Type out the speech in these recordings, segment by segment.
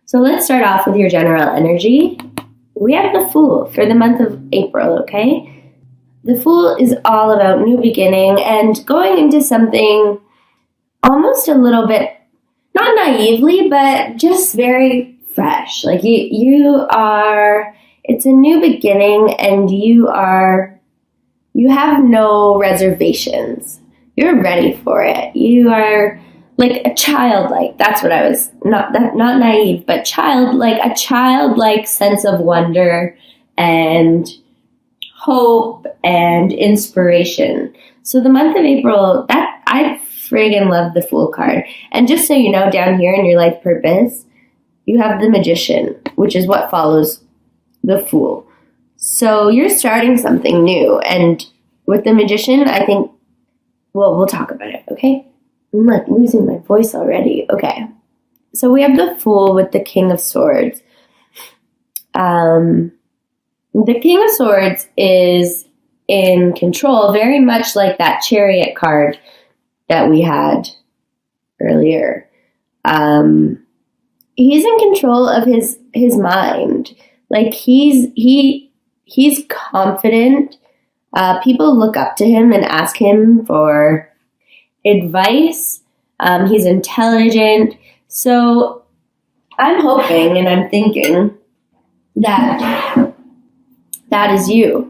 So let's start off with your general energy. We have the Fool for the month of April, okay? The Fool is all about new beginning and going into something almost a little bit, not naively, but just very fresh. Like you are, it's a new beginning and you have no reservations. You're ready for it. You are like a childlike. That's what I was, not naive, but childlike, a childlike sense of wonder and hope and inspiration. So the month of April, that I friggin' love the Fool card. And just so you know, down here in your life purpose, you have the Magician, which is what follows the Fool. So you're starting something new. And with the Magician, I think, well, we'll talk about it, okay? I'm like losing my voice already. Okay. So we have the Fool with the King of Swords. The King of Swords is in control, very much like that Chariot card that we had earlier. He's in control of his mind. Like he's confident. People look up to him and ask him for advice. He's intelligent. So I'm hoping and I'm thinking that is you.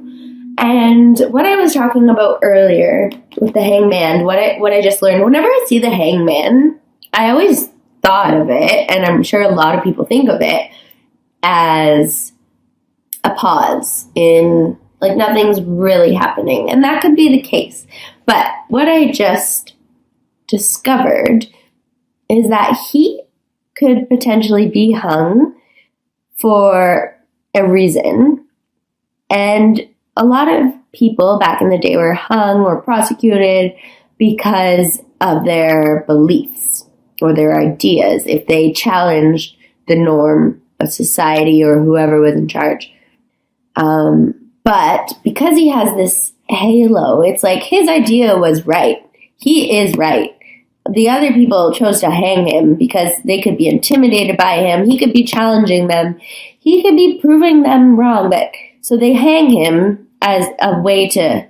And what I was talking about earlier with the Hangman, what I just learned, whenever I see the Hangman, I always thought of it, and I'm sure a lot of people think of it, as a pause in, like, nothing's really happening. And that could be the case. But what I just discovered is that he could potentially be hung for a reason. And a lot of people back in the day were hung or prosecuted because of their beliefs or their ideas, if they challenged the norm of society or whoever was in charge. But because he has this halo, it's like his idea was right. He is right. The other people chose to hang him because they could be intimidated by him. He could be challenging them. He could be proving them wrong. So they hang him as a way to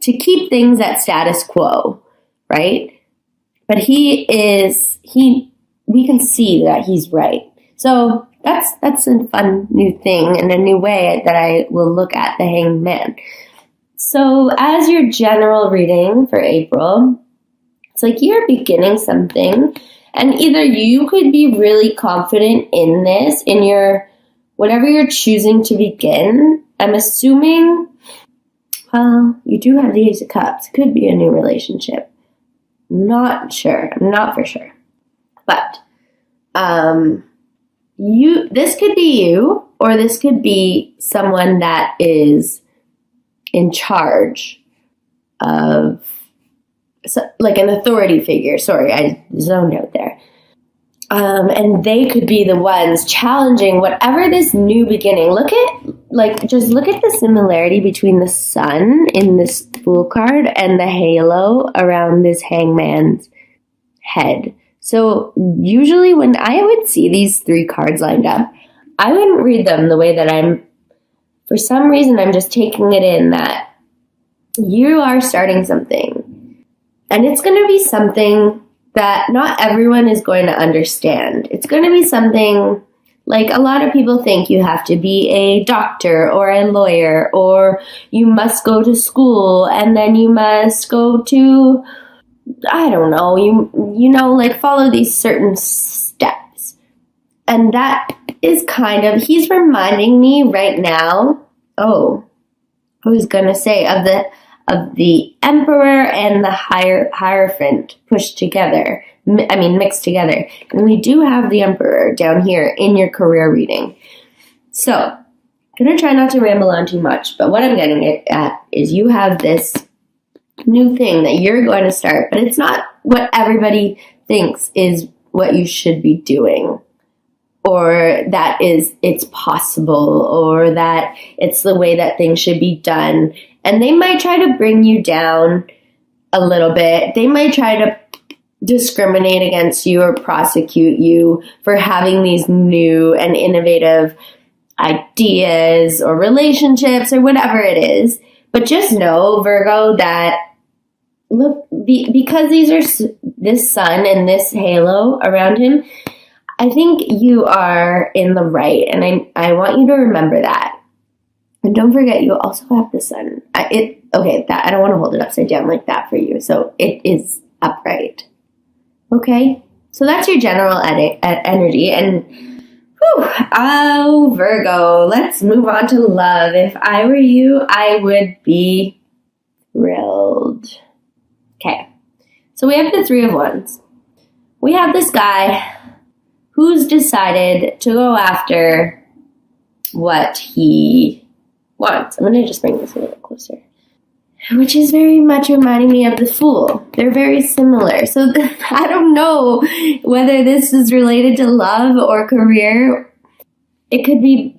keep things at status quo, right? But we can see that he's right. So that's a fun new thing and a new way that I will look at the Hanged Man. So as your general reading for April, it's like you're beginning something, and either you could be really confident in this, in your, whatever you're choosing to begin. I'm assuming, well, you do have the Ace of Cups. It could be a new relationship. Not sure. I'm not for sure. But, this could be you, or this could be someone that is in charge of, like an authority figure. Sorry, I zoned out there. And they could be the ones challenging whatever this new beginning. Look at the similarity between the sun in this Fool card and the halo around this Hangman's head. So usually when I would see these three cards lined up, I wouldn't read them the way that for some reason, I'm just taking it in that you are starting something. And it's going to be something that not everyone is going to understand. It's going to be something like a lot of people think you have to be a doctor or a lawyer, or you must go to school and then you must go to, I don't know, you know, like follow these certain steps. And that is kind of, he's reminding me right now, I was going to say, of the Emperor and the Hierophant mixed together. And we do have the Emperor down here in your career reading. So, I'm going to try not to ramble on too much, but what I'm getting at is you have this new thing that you're going to start, but it's not what everybody thinks is what you should be doing, or that it's possible, or that it's the way that things should be done. And they might try to bring you down a little bit. They might try to discriminate against you or prosecute you for having these new and innovative ideas or relationships or whatever it is. But just know, Virgo, that look, because these are this sun and this halo around him, I think you are in the right, and I want you to remember that. And don't forget, you also have the sun. I don't want to hold it upside down like that for you. So it is upright. Okay? So that's your general energy. And, Virgo, let's move on to love. If I were you, I would be thrilled. Okay. So we have the Three of Wands. We have this guy who's decided to go after what he wants. I'm going to just bring this a little closer. Which is very much reminding me of the Fool. They're very similar. So I don't know whether this is related to love or career. It could be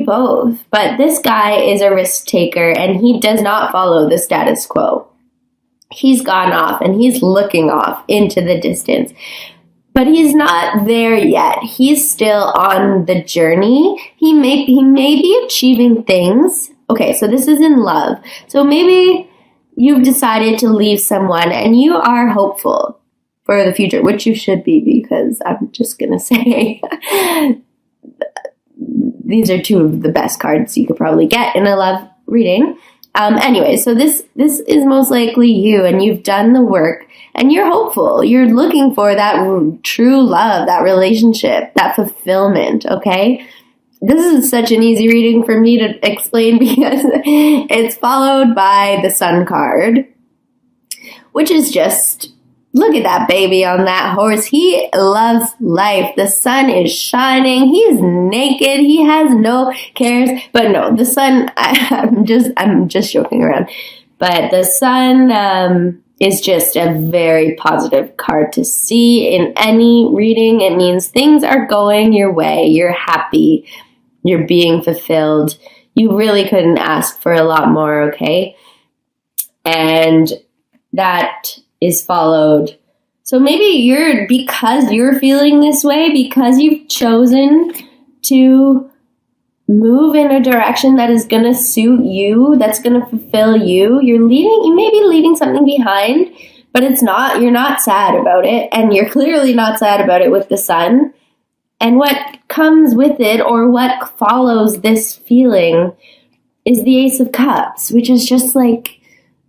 both. But this guy is a risk taker, and he does not follow the status quo. He's gone off, and he's looking off into the distance. But he's not there yet. He's still on the journey. He may be achieving things. Okay, so this is in love. So maybe you've decided to leave someone and you are hopeful for the future, which you should be, because I'm just going to say these are two of the best cards you could probably get in a love reading. Anyway, so this is most likely you, and you've done the work and you're hopeful. You're looking for that true love, that relationship, that fulfillment, okay? This is such an easy reading for me to explain because it's followed by the Sun card, which is just, look at that baby on that horse. He loves life. The sun is shining. He's naked. He has no cares. But no, the sun, I'm just joking around. But the sun is just a very positive card to see in any reading. It means things are going your way. You're happy. You're being fulfilled. You really couldn't ask for a lot more, okay? And that is followed. So maybe because you're feeling this way, because you've chosen to move in a direction that is going to suit you, that's going to fulfill you, you may be leaving something behind, but you're not sad about it. And you're clearly not sad about it with the sun. And what comes with it, or what follows this feeling, is the Ace of Cups, which is just like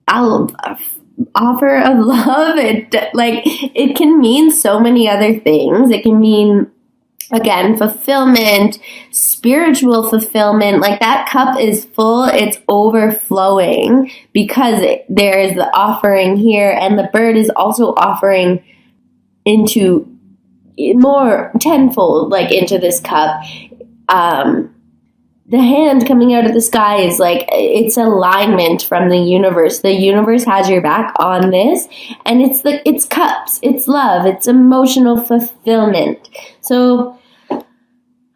offer of love. It can mean so many other things. It can mean, again, fulfillment, spiritual fulfillment. Like, that cup is full, it's overflowing, because there is the offering here, and the bird is also offering into more tenfold, like, into this cup. The hand coming out of the sky is like, it's alignment from the universe. The universe has your back on this, and it's cups, it's love, it's emotional fulfillment. So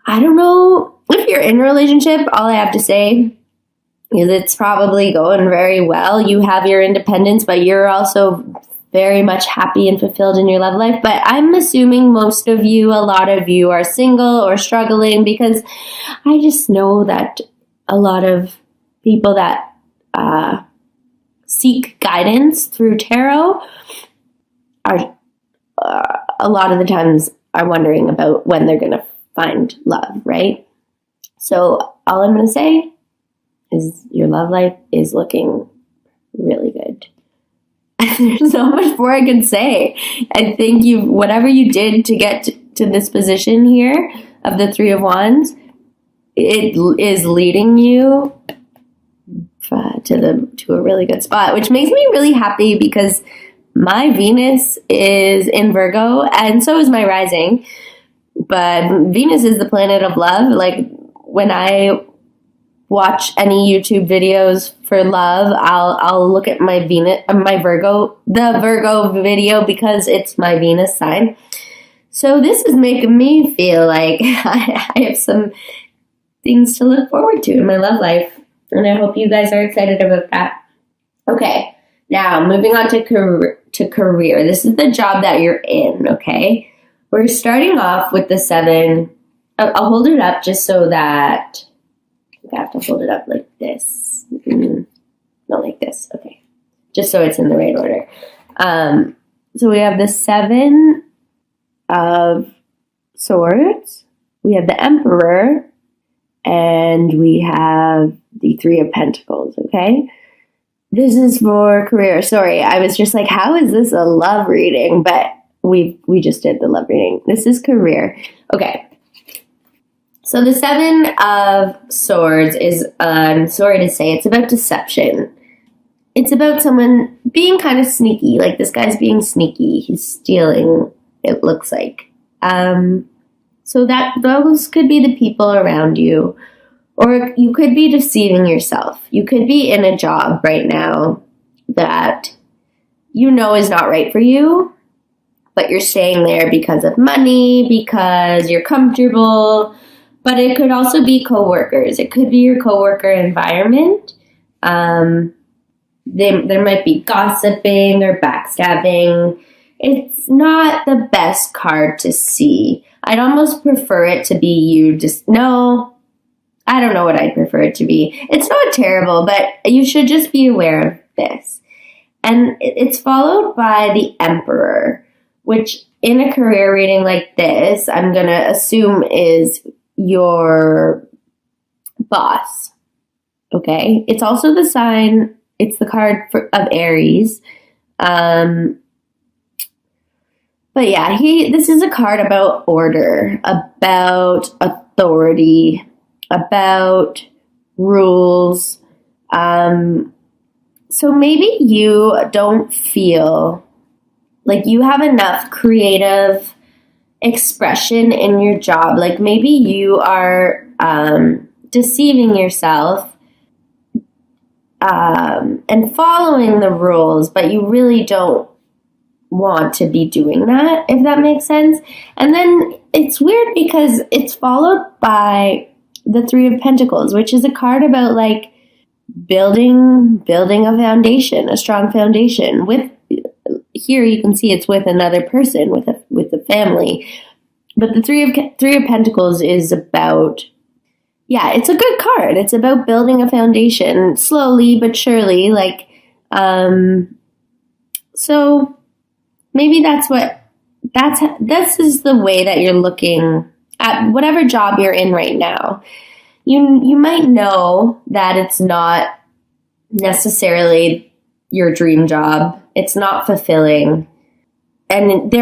I don't know if you're in a relationship. All I have to say is it's probably going very well. You have your independence, but you're also very much happy and fulfilled in your love life. But I'm assuming a lot of you are single or struggling, because I just know that a lot of people that seek guidance through tarot are a lot of the times are wondering about when they're going to find love, right? So all I'm going to say is your love life is looking really good. There's so much more I can say. I think whatever you did to get to this position here of the Three of Wands, it is leading you to a really good spot, which makes me really happy, because my Venus is in Virgo, and so is my rising. But Venus is the planet of love. Like, when I watch any YouTube videos for love, I'll look at my Virgo video, because it's my Venus sign. So this is making me feel like I have some things to look forward to in my love life, and I hope you guys are excited about that. Okay, now moving on to to career. This is the job that you're in, okay? We're starting off with the 7. I'll hold it up just so that I have to hold it up like this. Not like this. Okay. Just so it's in the right order. So we have the 7 of Swords. We have the Emperor. And we have the 3 of Pentacles, okay? This is for career. Sorry, I was just like, how is this a love reading? But we just did the love reading. This is career. Okay. So the 7 of Swords is, I'm sorry to say, it's about deception. It's about someone being kind of sneaky. Like, this guy's being sneaky. He's stealing, it looks like. So that those could be the people around you. Or you could be deceiving yourself. You could be in a job right now that you know is not right for you, but you're staying there because of money, because you're comfortable. But it could also be coworkers. It could be your coworker environment. There might be gossiping or backstabbing. It's not the best card to see. I'd almost prefer it to be you no, I don't know what I'd prefer it to be. It's not terrible, but you should just be aware of this. And it's followed by the Emperor, which in a career reading like this, I'm going to assume is your boss. Okay? It's also the sign, it's the card of Aries. But yeah, this is a card about order, about authority, about rules. So maybe you don't feel like you have enough creative expression in your job. Like, maybe you are deceiving yourself and following the rules, but you really don't want to be doing that, if that makes sense. And then it's weird because it's followed by the 3 of Pentacles, which is a card about like building a foundation, a strong foundation. With here you can see it's with another person, with a family. But the 3 of Pentacles is about, yeah, it's a good card. It's about building a foundation slowly but surely, like so maybe this is the way that you're looking at whatever job you're in right now. You might know that it's not necessarily your dream job. It's not fulfilling. And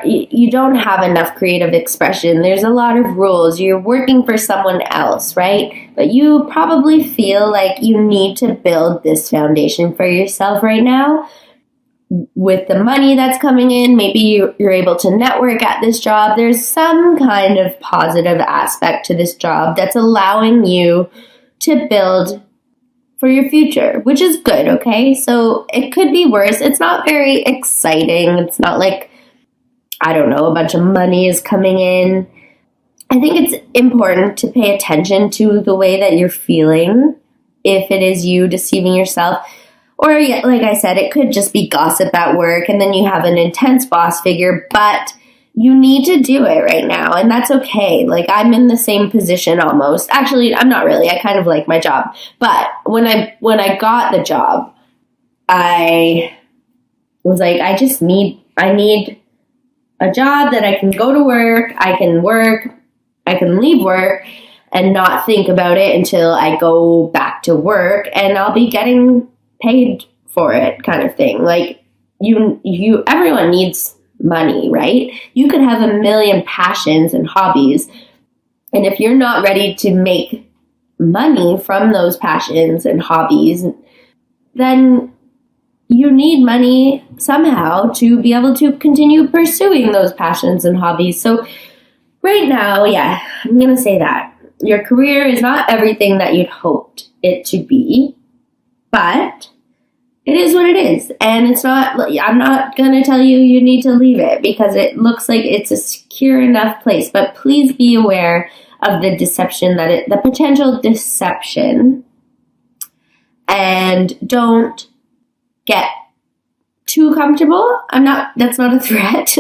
you don't have enough creative expression. There's a lot of rules. You're working for someone else, right? But you probably feel like you need to build this foundation for yourself right now. With the money that's coming in, maybe you're able to network at this job. There's some kind of positive aspect to this job that's allowing you to build for your future, which is good, okay? So it could be worse. It's not very exciting. It's not like, I don't know, a bunch of money is coming in. I think it's important to pay attention to the way that you're feeling if it is you deceiving yourself. Or, like I said, it could just be gossip at work, and then you have an intense boss figure, but you need to do it right now, and that's okay. Like, I'm in the same position almost. Actually, I'm not really. I kind of like my job. But when I got the job, I was like, I need a job that I can go to work, I can leave work, and not think about it until I go back to work, and I'll be getting paid for it, kind of thing. Like, everyone needs money, right? You could have a million passions and hobbies, and if you're not ready to make money from those passions and hobbies, then you need money somehow to be able to continue pursuing those passions and hobbies. So right now, yeah, I'm going to say that your career is not everything that you'd hoped it to be. But it is what it is. And it's not, I'm not going to tell you need to leave it because it looks like it's a secure enough place. But please be aware of the deception the potential deception. And don't get too comfortable. That's not a threat.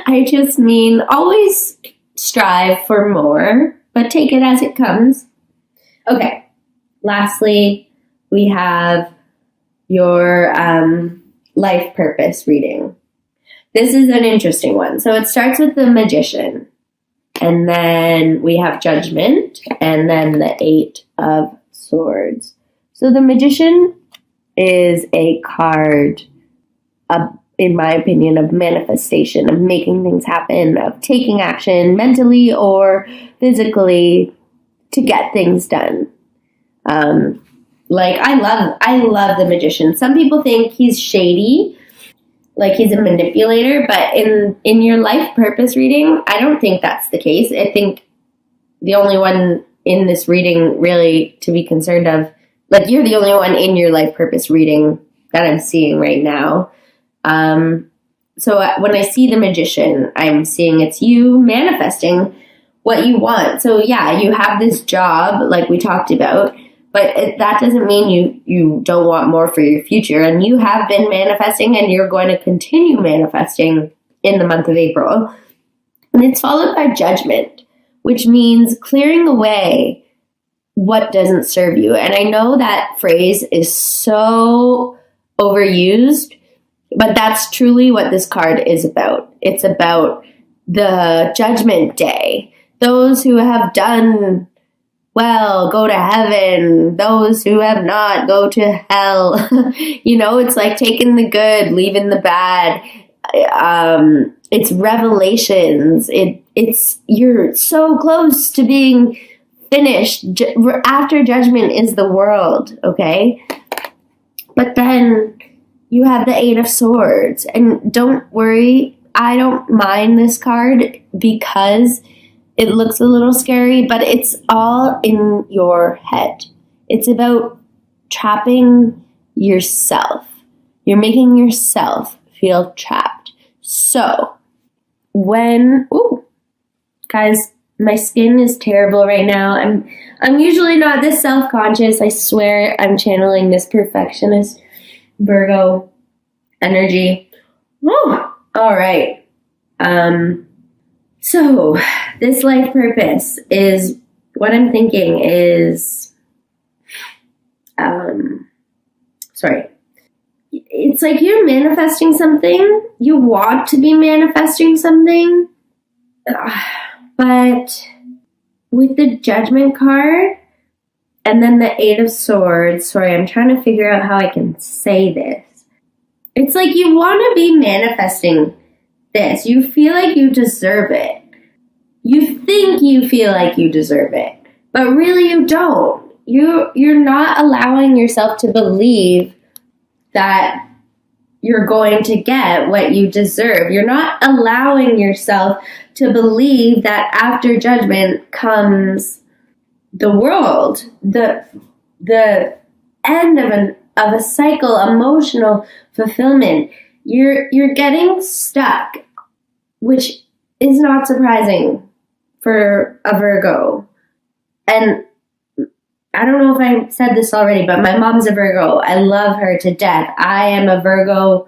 I just mean always strive for more, but take it as it comes. Okay. Lastly, we have your life purpose reading. This is an interesting one. So it starts with the Magician, and then we have Judgment, and then the 8 of Swords. So the Magician is a card, in my opinion, of manifestation, of making things happen, of taking action mentally or physically to get things done. Like I love the Magician. Some people think he's shady, like he's a manipulator, but in your life purpose reading, I don't think that's the case. I think the only one in this reading really to be concerned of, like you're the only one in your life purpose reading that I'm seeing right now. So when I see the Magician, I'm seeing it's you manifesting what you want. So yeah, you have this job like we talked about, but that doesn't mean you don't want more for your future. And you have been manifesting, and you're going to continue manifesting in the month of April. And it's followed by Judgment, which means clearing away what doesn't serve you. And I know that phrase is so overused, but that's truly what this card is about. It's about the Judgment Day. Those who have done well, go to heaven. Those who have not, go to hell. It's like taking the good, leaving the bad. It's revelations. It's you're so close to being finished. After Judgment is the world, okay? But then you have the 8 of Swords. And don't worry, I don't mind this card because it looks a little scary, but it's all in your head. It's about trapping yourself. You're making yourself feel trapped. So, guys, my skin is terrible right now. I'm usually not this self-conscious. I swear I'm channeling this perfectionist Virgo energy. Woo! All right. So this life purpose is what I'm thinking is, it's like you're manifesting something. You want to be manifesting something, but with the Judgment card and then the 8 of Swords, I'm trying to figure out how I can say this. It's like you want to be manifesting this. You feel like you deserve it. You think you feel like you deserve it, but really you don't. You're not allowing yourself to believe that you're going to get what you deserve. You're not allowing yourself to believe that after Judgment comes the world, the end of a cycle, emotional fulfillment. You're getting stuck, which is not surprising for a Virgo. And I don't know if I said this already, but my mom's a Virgo. I love her to death. I am a Virgo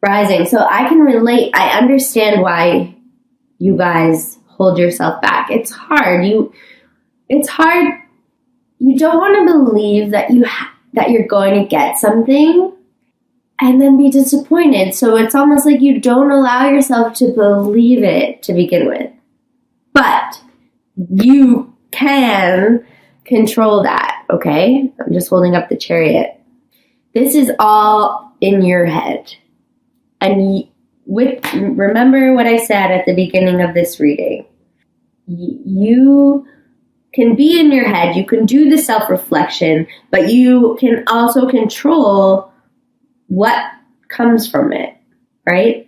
rising, so I can relate. I understand why you guys hold yourself back. It's hard. It's hard. You don't want to believe that you're going to get something and then be disappointed. So it's almost like you don't allow yourself to believe it to begin with. But you can control that, okay? I'm just holding up the Chariot. This is all in your head. And remember what I said at the beginning of this reading. You can be in your head, you can do the self-reflection, but you can also control what comes from it, right?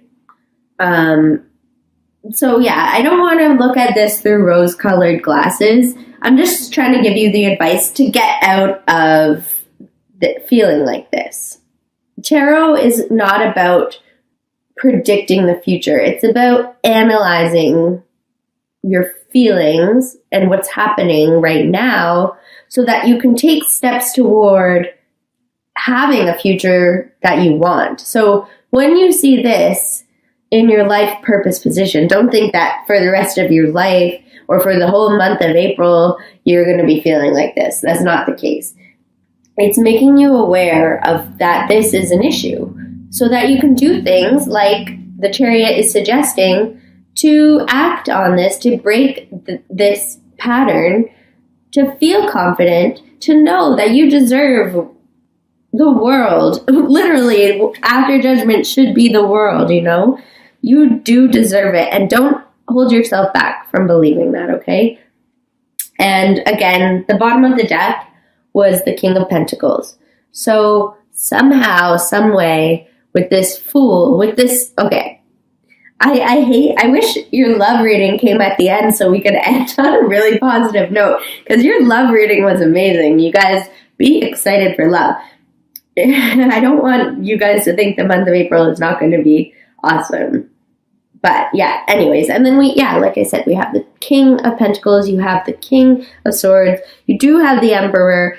So yeah, I don't want to look at this through rose-colored glasses. I'm just trying to give you the advice to get out of feeling like this. Tarot is not about predicting the future. It's about analyzing your feelings and what's happening right now so that you can take steps toward having a future that you want. So when you see this in your life purpose position, don't think that for the rest of your life or for the whole month of April, you're going to be feeling like this. That's not the case. It's making you aware of that this is an issue so that you can do things like the Chariot is suggesting to act on this, to break this pattern, to feel confident, to know that you deserve the world. Literally, after judgment should be the world, you know? You do deserve it, and don't hold yourself back from believing that, okay? And again, the bottom of the deck was the King of Pentacles. So somehow, some way, with this Fool, with this, okay, I wish your love reading came at the end so we could end on a really positive note, because your love reading was amazing. You guys, be excited for love. I don't want you guys to think the month of April is not going to be awesome. But yeah, anyways, and then like I said, we have the King of Pentacles, you have the King of Swords, you do have the Emperor.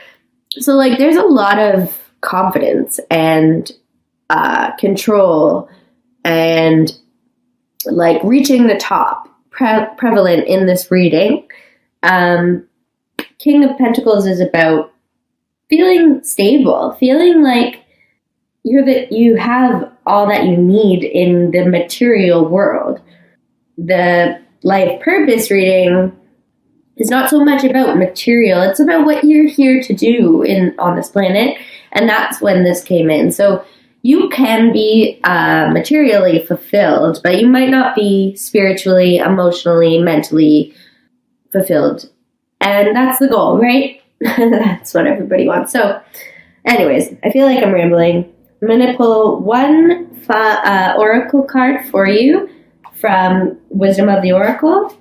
So like there's a lot of confidence and control and like reaching the top prevalent in this reading. King of Pentacles is about feeling stable, feeling like you have all that you need in the material world. The life purpose reading is not so much about material, it's about what you're here to do on this planet, and that's when this came in. So you can be materially fulfilled, but you might not be spiritually, emotionally, mentally fulfilled. And that's the goal, right? That's what everybody wants. So anyways, I feel like I'm rambling. I'm going to pull one oracle card for you from Wisdom of the Oracle.